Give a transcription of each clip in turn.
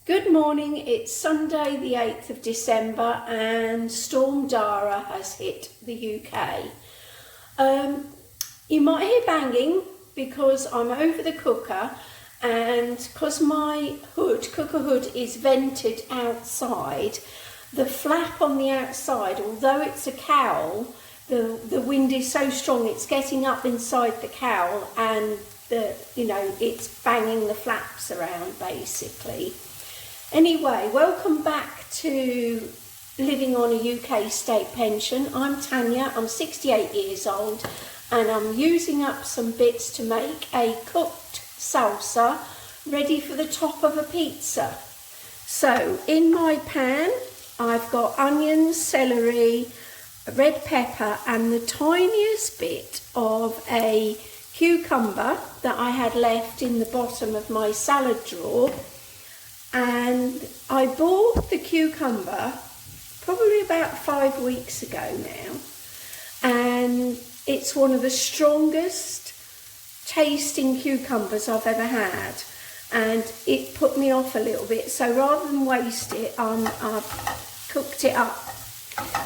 Good morning, it's Sunday the 8th of December and Storm Dara has hit the UK. You might hear banging because I'm over the cooker, and because my cooker hood is vented outside, the flap on the outside, although it's a cowl, the wind is so strong it's getting up inside the cowl and it's banging the flaps around basically. Anyway, welcome back to living on a UK state pension. I'm Tania, I'm 68 years old and I'm using up some bits to make a cooked salsa ready for the top of a pizza. So in my pan I've got onions, celery, red pepper and the tiniest bit of a cucumber that I had left in the bottom of my salad drawer. And I bought the cucumber probably about 5 weeks ago now, and it's one of the strongest tasting cucumbers I've ever had, and it put me off a little bit, so rather than waste it, I've cooked it up.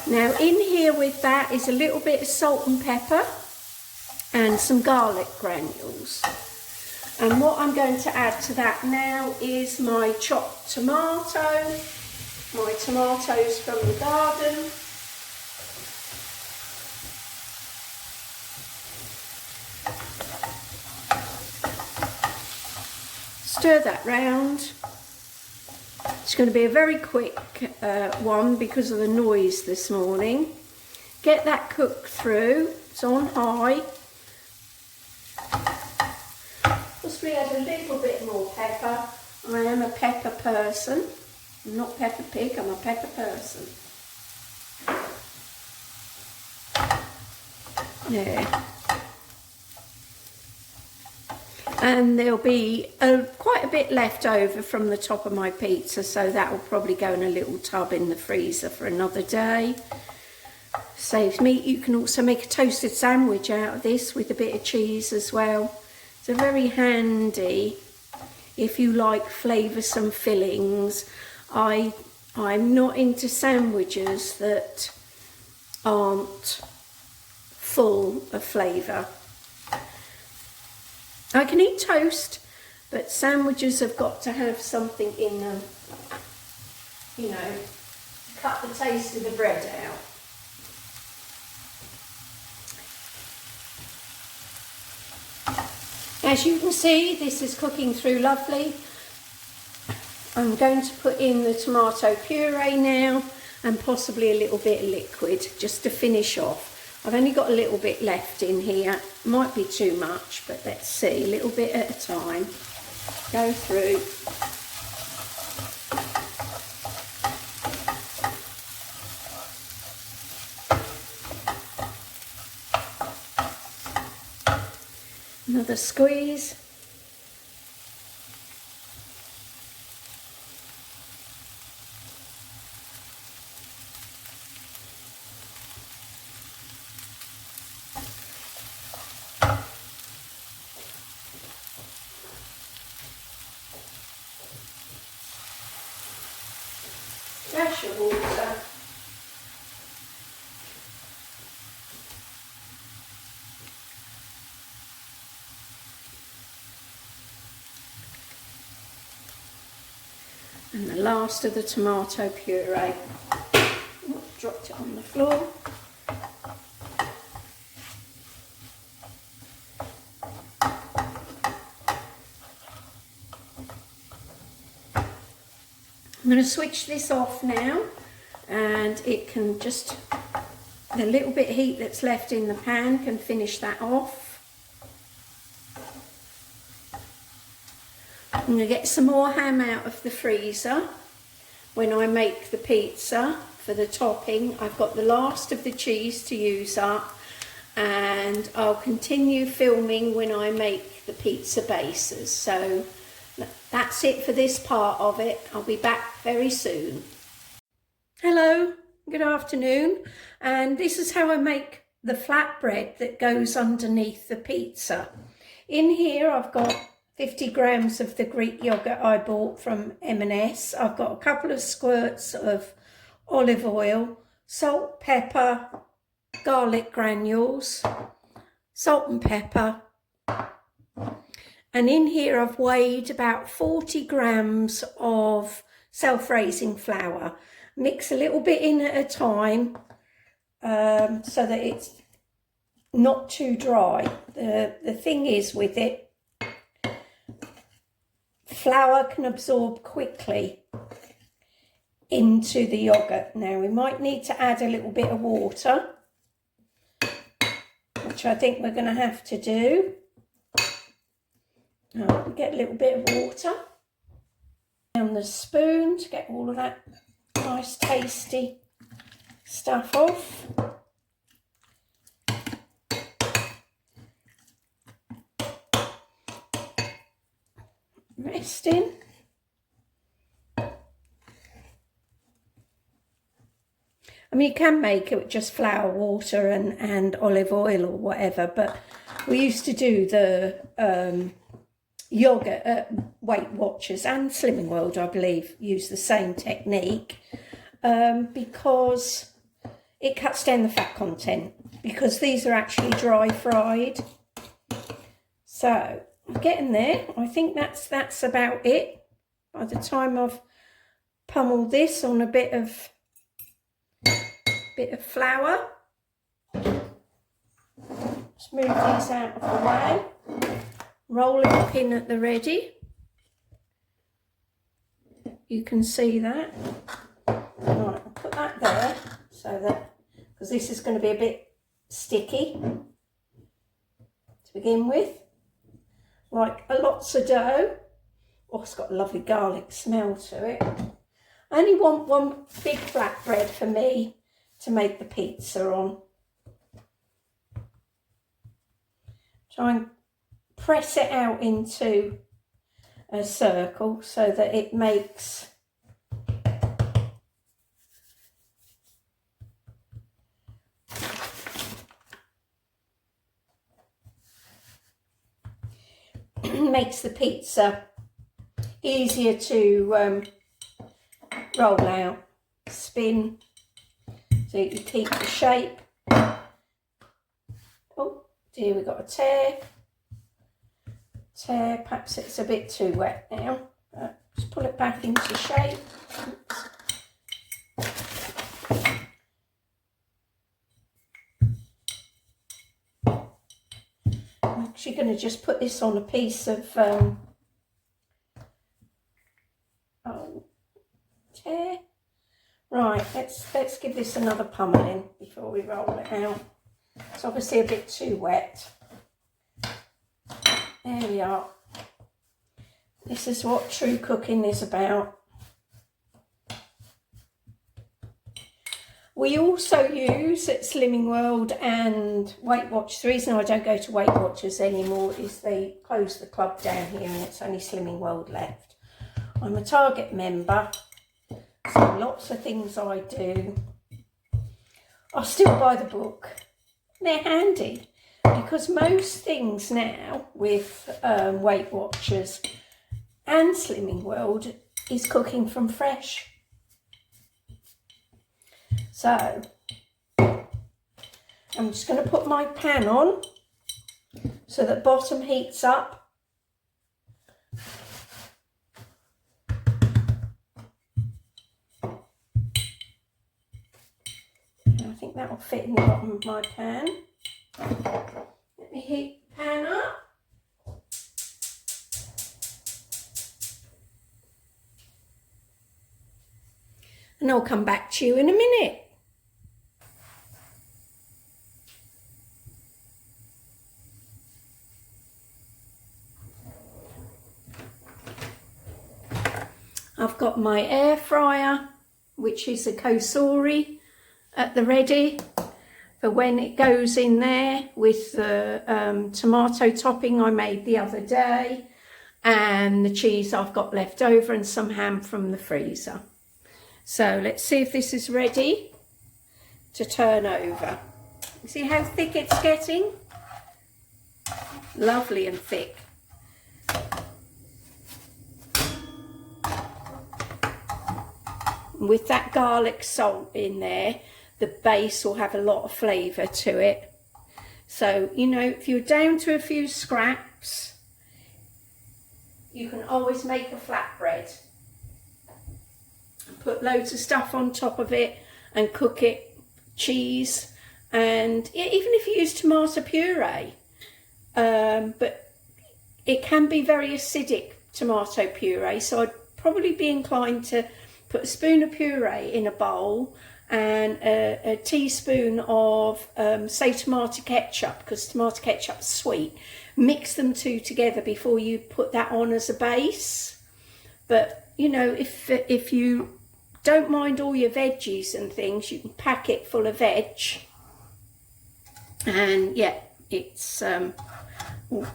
Now in here with that is a little bit of salt and pepper and some garlic granules. And what I'm going to add to that now is my chopped tomato, my tomatoes from the garden. Stir that round. It's going to be a very quick one because of the noise this morning. Get that cooked through, it's on high. We add a little bit more pepper. I am a pepper person. I'm not Peppa Pig, I'm a pepper person. There. And there'll be quite a bit left over from the top of my pizza, so that will probably go in a little tub in the freezer for another day. Saves meat. You can also make a toasted sandwich out of this with a bit of cheese as well. It's very handy if you like flavoursome fillings. I'm not into sandwiches that aren't full of flavour. I can eat toast, but sandwiches have got to have something in them, cut the taste of the bread out. As you can see, this is cooking through lovely. I'm going to put in the tomato puree now and possibly a little bit of liquid just to finish off. I've only got a little bit left in here. Might be too much, but let's see, a little bit at a time. Go through. Another squeeze. Dash of water. And the last of the tomato puree. Oh, dropped it on the floor. I'm going to switch this off now, and it can just, the little bit of heat that's left in the pan can finish that off. I'm going to get some more ham out of the freezer when I make the pizza for the topping. I've got the last of the cheese to use up, and I'll continue filming when I make the pizza bases. So that's it for this part of it. I'll be back very soon. Hello, good afternoon, and this is how I make the flatbread that goes underneath the pizza. In here I've got 50 grams of the Greek yogurt I bought from M&S. I've got a couple of squirts of olive oil, salt, pepper, garlic granules, salt and pepper. And in here I've weighed about 40 grams of self-raising flour. Mix a little bit in at a time so that it's not too dry. The thing is with it, flour can absorb quickly into the yogurt. Now we might need to add a little bit of water, which I think we're going to have to do. Now we get a little bit of water down the spoon to get all of that nice tasty stuff off. Resting. I mean, you can make it with just flour, water and olive oil or whatever, but we used to do the yogurt at Weight Watchers and Slimming World, I believe, use the same technique because it cuts down the fat content, because these are actually dry fried. So I'm getting there. I think that's about it. By the time I've pummeled this on a bit of flour, just move these out of the way. Roll it up in at the ready. You can see that. Right, I'll put that there so that, because this is going to be a bit sticky to begin with. Like lots of dough. Oh, it's got a lovely garlic smell to it. I only want one big flatbread for me to make the pizza on. Try and press it out into a circle so that it makes the pizza easier to roll out, spin, so you can keep the shape. Oh dear, we've got a tear. Perhaps it's a bit too wet now. Just pull it back into shape. I'm actually going to just put this on a piece of tear. Right, let's give this another pummeling before we roll it out. It's obviously a bit too wet. There we are. This is what true cooking is about. We also use at Slimming World and Weight Watchers. The reason I don't go to Weight Watchers anymore is they closed the club down here and it's only Slimming World left. I'm a Target member, so lots of things I do. I still buy the book. They're handy. Because most things now with Weight Watchers and Slimming World is cooking from fresh. So I'm just going to put my pan on so that bottom heats up. I think that will fit in the bottom of my pan. Let me heat the pan up. And I'll come back to you in a minute. I've got my air fryer, which is a Kosori, at the ready for when it goes in there with the tomato topping I made the other day and the cheese I've got left over and some ham from the freezer. So let's see if this is ready to turn over. You see how thick it's getting? Lovely and thick. with that garlic salt in there, the base will have a lot of flavour to it. So, you know, if you're down to a few scraps, you can always make a flatbread. Put loads of stuff on top of it and cook it, cheese, and even if you use tomato puree, but it can be very acidic, tomato puree, so I'd probably be inclined to put a spoon of puree in a bowl and a teaspoon of, say, tomato ketchup, because tomato ketchup's sweet. Mix them two together before you put that on as a base. But, you know, if you don't mind all your veggies and things, you can pack it full of veg. And, yeah, it's, oh,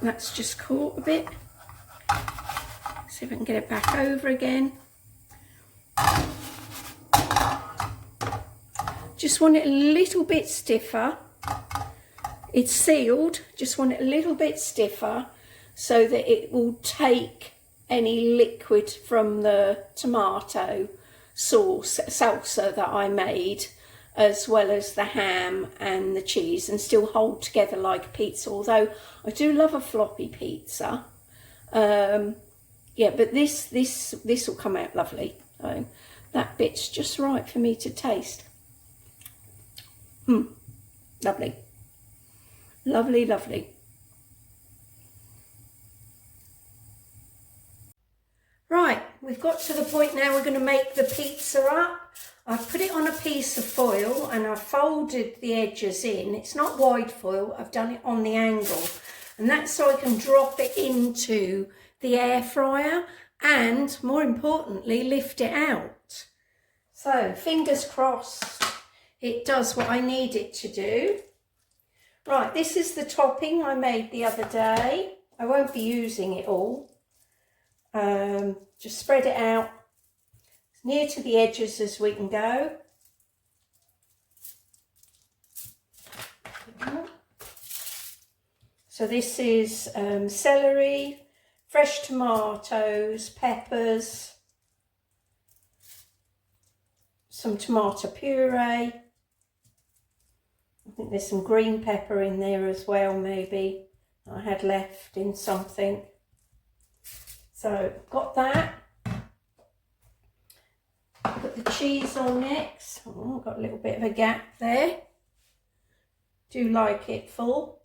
that's just caught a bit. See if I can get it back over again. Just want it a little bit stiffer. It's sealed, just want it a little bit stiffer so that it will take any liquid from the tomato sauce, salsa that I made, as well as the ham and the cheese, and still hold together like a pizza, although I do love a floppy pizza. Yeah, but this will come out lovely. So that bit's just right for me to taste. Lovely. Lovely, lovely. Right, we've got to the point now we're going to make the pizza up. I've put it on a piece of foil and I've folded the edges in. It's not wide foil, I've done it on the angle. And that's so I can drop it into the air fryer and, more importantly, lift it out. So, fingers crossed it does what I need it to do. Right, this is the topping I made the other day. I won't be using it all. Just spread it out as near to the edges as we can go. So this is celery, fresh tomatoes, peppers, some tomato puree. I think there's some green pepper in there as well, maybe I had left in something. So got that. Put the cheese on next. Oh, got a little bit of a gap there. Do like it full.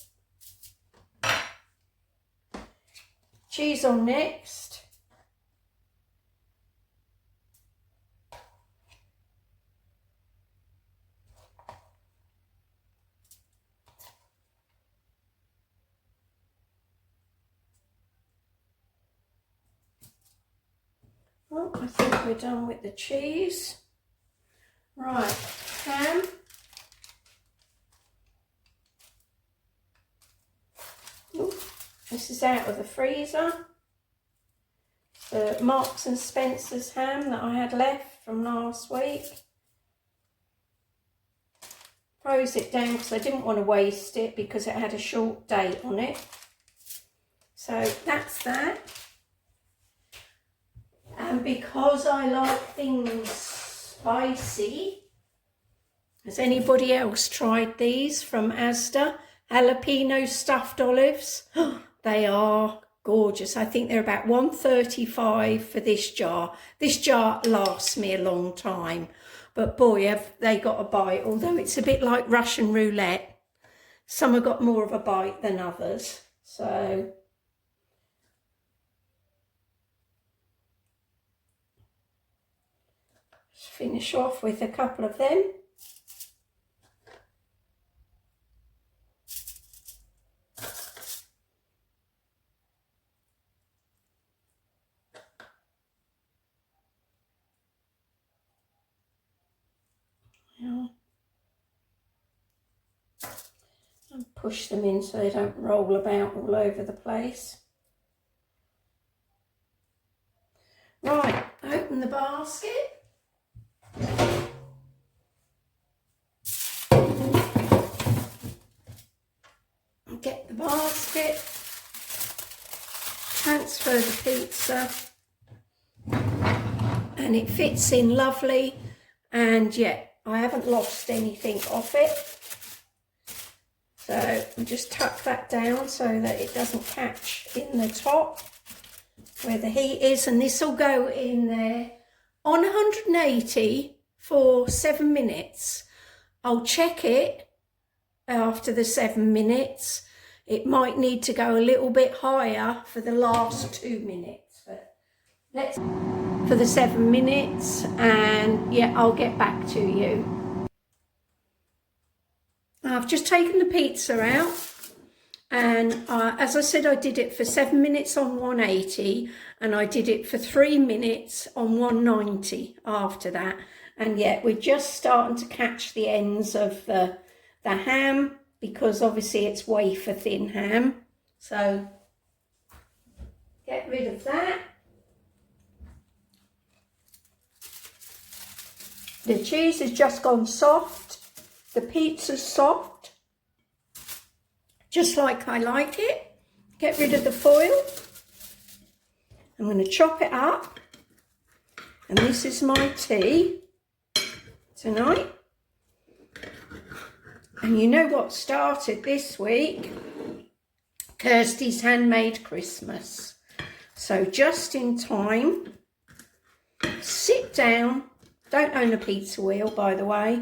Cheese on next. Well, I think we're done with the cheese. Right, ham. Ooh, this is out of the freezer. The Marks and Spencer's ham that I had left from last week. Froze it down because I didn't want to waste it because it had a short date on it. So that's that. And because I like things spicy, has anybody else tried these from Asda? Jalapeno stuffed olives. They are gorgeous. I think they're about $1.35 for this jar. This jar lasts me a long time. But boy, have they got a bite, although it's a bit like Russian roulette. Some have got more of a bite than others. So finish off with a couple of them. And push them in so they don't roll about all over the place. Right, open the basket. Get the basket, transfer the pizza, and it fits in lovely. and yeah, I haven't lost anything off it. So I'll just tuck that down so that it doesn't catch in the top where the heat is, and this will go in there on 180 for 7 minutes. I'll check it after the 7 minutes. It might need to go a little bit higher for the last 2 minutes, but let's for the 7 minutes, and yeah, I'll get back to you. I've just taken the pizza out, and as I said, I did it for 7 minutes on 180, and I did it for 3 minutes on 190 after that. And yet we're just starting to catch the ends of the ham, because obviously it's wafer thin ham. So get rid of that. The cheese has just gone soft. The pizza's soft, just like I like it. Get rid of the foil. I'm going to chop it up. And this is my tea tonight. And you know what started this week? Kirsty's Handmade Christmas. So just in time, sit down. Don't own a pizza wheel, by the way.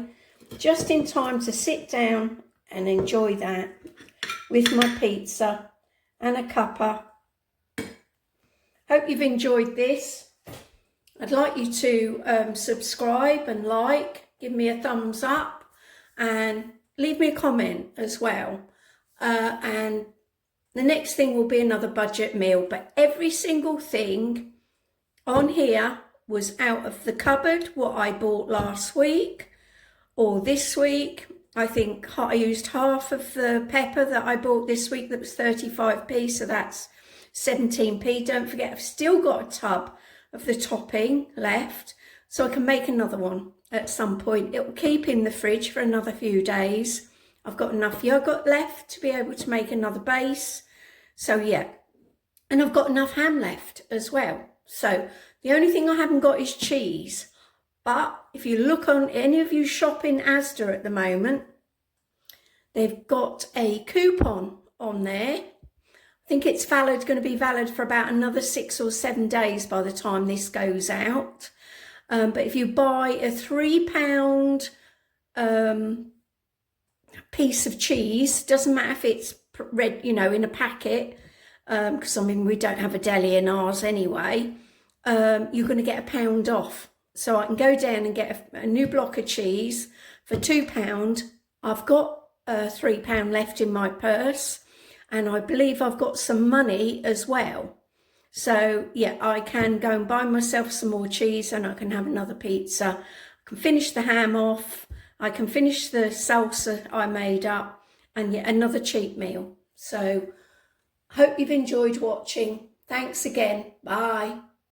Just in time to sit down and enjoy that with my pizza and a cuppa. Hope you've enjoyed this. I'd like you to subscribe and like, give me a thumbs up, and leave me a comment as well. And the next thing will be another budget meal, but every single thing on here was out of the cupboard, what I bought last week or this week. I think I used half of the pepper that I bought this week, that was 35p, so that's 17p. Don't forget, I've still got a tub of the topping left, so I can make another one at some point. It will keep in the fridge for another few days. I've got enough yogurt left to be able to make another base. So yeah, and I've got enough ham left as well. So the only thing I haven't got is cheese. But if you look on, any of you shop in Asda at the moment, they've got a coupon on there. I think it's going to be valid for about another 6 or 7 days by the time this goes out. But if you buy a £3 piece of cheese, doesn't matter if it's red, you know, in a packet, because I mean, we don't have a deli in ours anyway, you're going to get £1 off. So I can go down and get a new block of cheese for £2. I've got £3 left in my purse, and I believe I've got some money as well. So yeah, I can go and buy myself some more cheese, and I can have another pizza. I can finish the ham off. I can finish the salsa I made up, and yet another cheap meal. So hope you've enjoyed watching. Thanks again. Bye.